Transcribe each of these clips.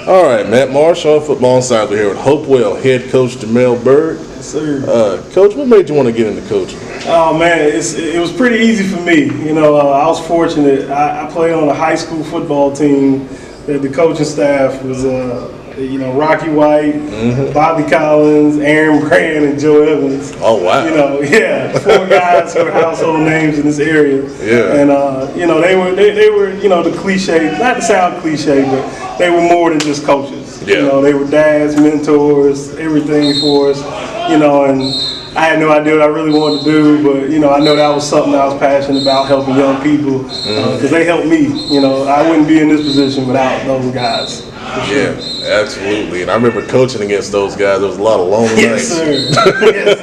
All right, Matt Marshall, football insider here with Hopewell head coach Jamelle Byrd. Yes, sir. Coach, what made you want to get into coaching? Oh man, it was pretty easy for me. I was fortunate. I played on a high school football team. The coaching staff was, Rocky White, Bobby Collins, Aaron Brand, and Joe Evans. Oh wow. 4 guys who are household names in this area. Yeah. And they were the cliche, not to sound cliche, but they were more than just coaches. Yeah. They were dads, mentors, everything for us. And I had no idea what I really wanted to do, but I know that was something I was passionate about, helping young people, because they helped me. I wouldn't be in this position without those guys. Yeah, absolutely. And I remember coaching against those guys. There was a lot of lonely Yes, nights. sir. Yes,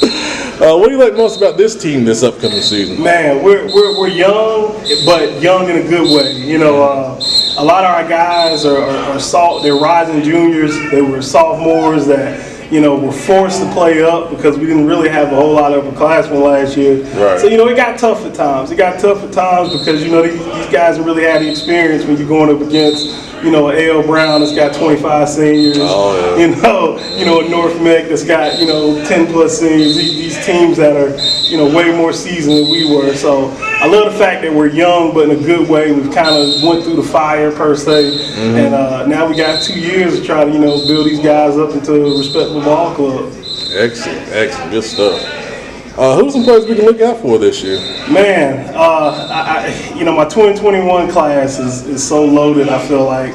sir. What do you like most about this team this upcoming season? Man, we're young, but young in a good way. A lot of our guys are they're rising juniors. They were sophomores that were forced to play up because we didn't really have a whole lot of upperclassmen last year. Right. So it got tough at times. It got tough at times because these guys have really had the experience when you're going up against an L. Brown that's got 25 seniors. Oh, yeah. A North Meck that's got 10 plus seniors. These teams that are way more seasoned than we were. So I love the fact that we're young, but in a good way. We've kind of went through the fire per se, and now we got 2 years to try to build these guys up into a respectable ball club. Excellent, good stuff. Who's some players we can look out for this year? Man, my 2021 class is so loaded. I feel like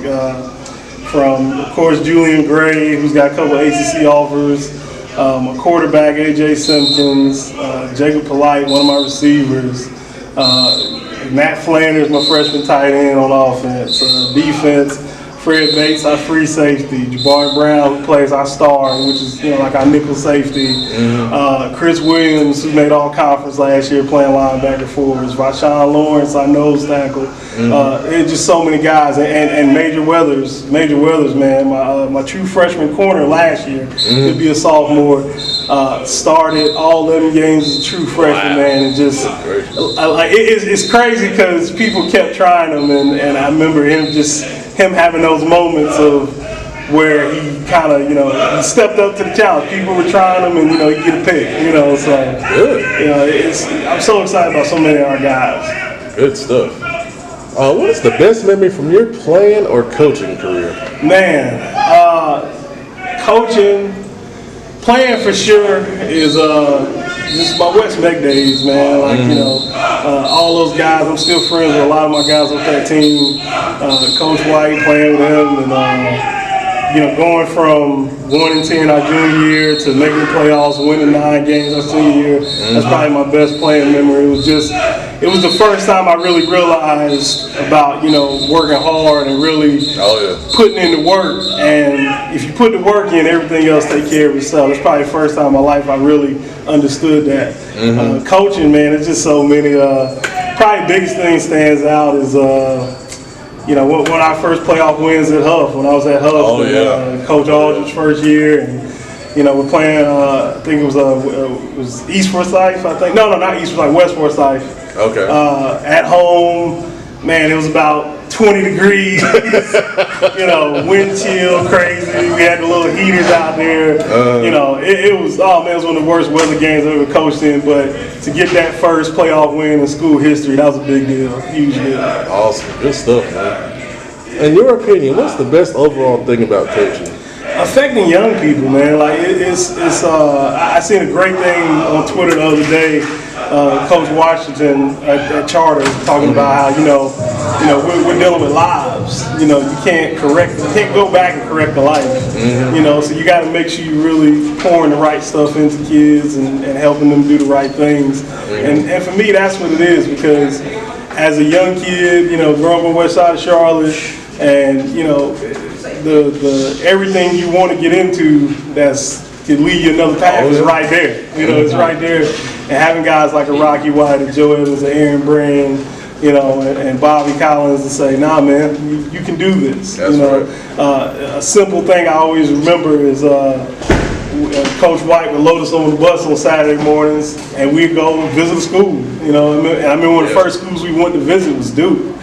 from, of course, Julian Gray, who's got a couple of ACC offers, a quarterback, AJ Simpkins, Jacob Polite, one of my receivers, Matt Flanders, my freshman tight end on offense, defense. Fred Bates, our free safety. Jabari Brown, who plays our star, which is like our nickel safety. Chris Williams, who made all conference last year, playing linebacker for us. Rashawn Lawrence, our nose tackle. It's just so many guys. And Major Weathers, man. My true freshman corner last year, to be a sophomore, started all 11 games as a true freshman, man. And just it's crazy because people kept trying him, and I remember him having those moments of where he kind of, he stepped up to the challenge. People were trying him, and he get a pick. So Good. I'm so excited about so many of our guys. Good stuff. What is the best memory from your playing or coaching career? Man, playing for sure is just my West Meck days, man. All those guys. I'm still friends with a lot of my guys on that team. Coach White, playing with him, and going from 1-10 our junior year to making the playoffs, winning 9 games our senior year. That's probably my best playing memory. It was the first time I really realized about working hard and really putting in the work. And if you put the work in, everything else take care of itself. It's probably the first time in my life I really understood that. Coaching, man, it's just so many. Probably the biggest thing stands out is one of our first playoff wins at Huff. When I was at Huff, Coach Aldridge's first year, and we're playing. I think it was East Forsyth. I think no, not East Forsyth, West Forsyth. Okay. At home, man, it was about 20 degrees. Wind chill, crazy. We had the little heaters out there. It was it was one of the worst weather games I've ever coached in. But to get that first playoff win in school history, that was a big deal, huge deal. Awesome, good stuff, man. In your opinion, what's the best overall thing about coaching? Affecting young people, man. Like I seen a great thing on Twitter the other day. Coach Washington at Charter talking about how we're dealing with lives. You can't go back and correct the life. So you got to make sure you really pouring the right stuff into kids and helping them do the right things. And for me, that's what it is, because as a young kid, growing up on the west side of Charlotte, and the everything you want to get into can lead you another path is right there. It's right there. And having guys like a Rocky White, a Joe Evans, a Aaron Brand, and Bobby Collins to say, nah, man, you can do this. That's right. A simple thing I always remember is Coach White would load us on the bus on Saturday mornings, and we'd go visit a school. And I remember one of the first schools we went to visit was Duke.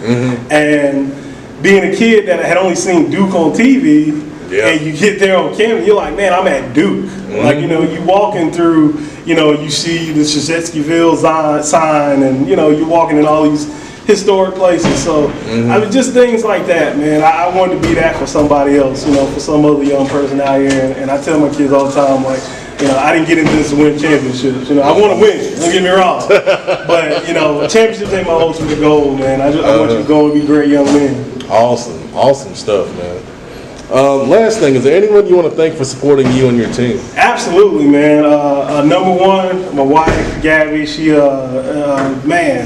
And being a kid that had only seen Duke on TV, and you get there on camera, you're like, man, I'm at Duke. Like, you know, you walking through, you know, you see the Shazetskyville sign, and, you know, you're walking in all these historic places. So, I mean, just things like that, man. I wanted to be that for somebody else, you know, for some other young person out here. And I tell my kids all the time, like, you know, I didn't get into this to win championships. You know, I want to win, don't get me wrong. But, you know, championships ain't my ultimate goal, man. I want you to go and be great young men. Awesome stuff, man. Last thing, is there anyone you want to thank for supporting you and your team? Absolutely, man. Number one, my wife, Gabby, she, man,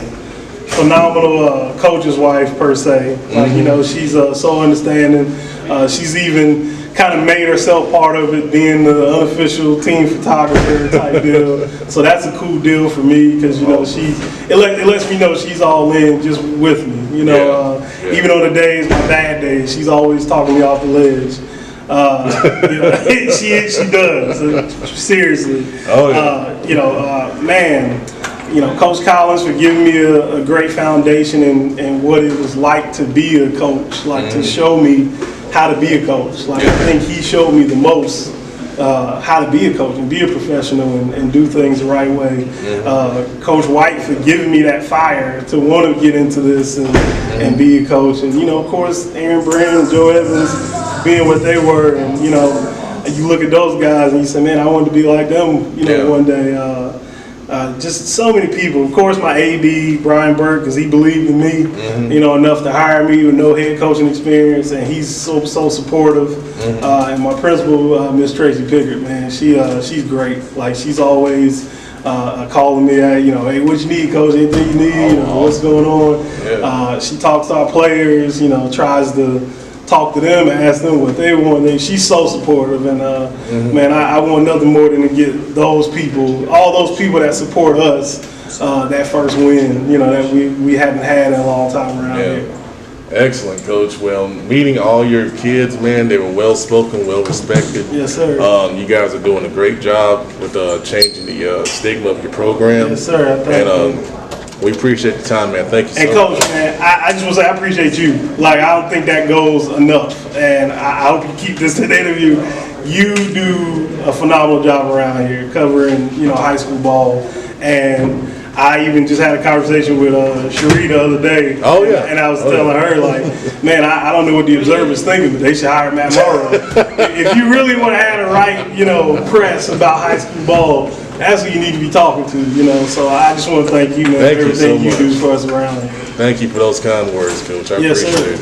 phenomenal coach's wife, per se. Like, you know, she's so understanding. She's even kind of made herself part of it, being the unofficial team photographer type deal. So that's a cool deal for me, because, you know, it lets me know she's all in just with me. You know, even on the days, my bad days, she's always talking me off the ledge. You know, she does, seriously. You know, man, you know, Coach Collins for giving me a great foundation in what it was like to be a coach, like to show me how to be a coach. Like, I think he showed me the most how to be a coach and be a professional and do things the right way. Coach White for giving me that fire to want to get into this and be a coach. And, you know, of course, Aaron Brand and Joe Evans being what they were. And, you know, you look at those guys and you say, man, I want to be like them, you know, one day. Just so many people. Of course, my AD, Brian Byrd, because he believed in me, you know, enough to hire me with no head coaching experience, and he's so supportive. And my principal, Miss Tracy Pickard, man, she's great. Like, she's always calling me, you know, hey, what you need, coach? Anything you need? You know, what's going on? She talks to our players, you know, tries to talk to them and ask them what they want. And she's so supportive, and man, I want nothing more than to get those people, all those people that support us, that first win, you know, that we haven't had in a long time around here. Excellent, Coach. Well, meeting all your kids, man, they were well spoken, well respected. Yes, sir. You guys are doing a great job with changing the stigma of your program. Yes, sir. Thank you. We appreciate the time, man. Thank you so much. And Coach, man, I just want to say I appreciate you. Like, I don't think that goes enough. And I hope you keep this to the interview. You do a phenomenal job around here covering, you know, high school ball. And I even just had a conversation with Cherie the other day. Oh, yeah. And I was telling her, like, man, I don't know what the Observer's thinking, but they should hire Matt Morrow. If you really want to have the right, you know, press about high school ball, that's who you need to be talking to, you know. So I just want to thank you, man, for everything you do for us around here. Thank you for those kind words, Coach. I appreciate it.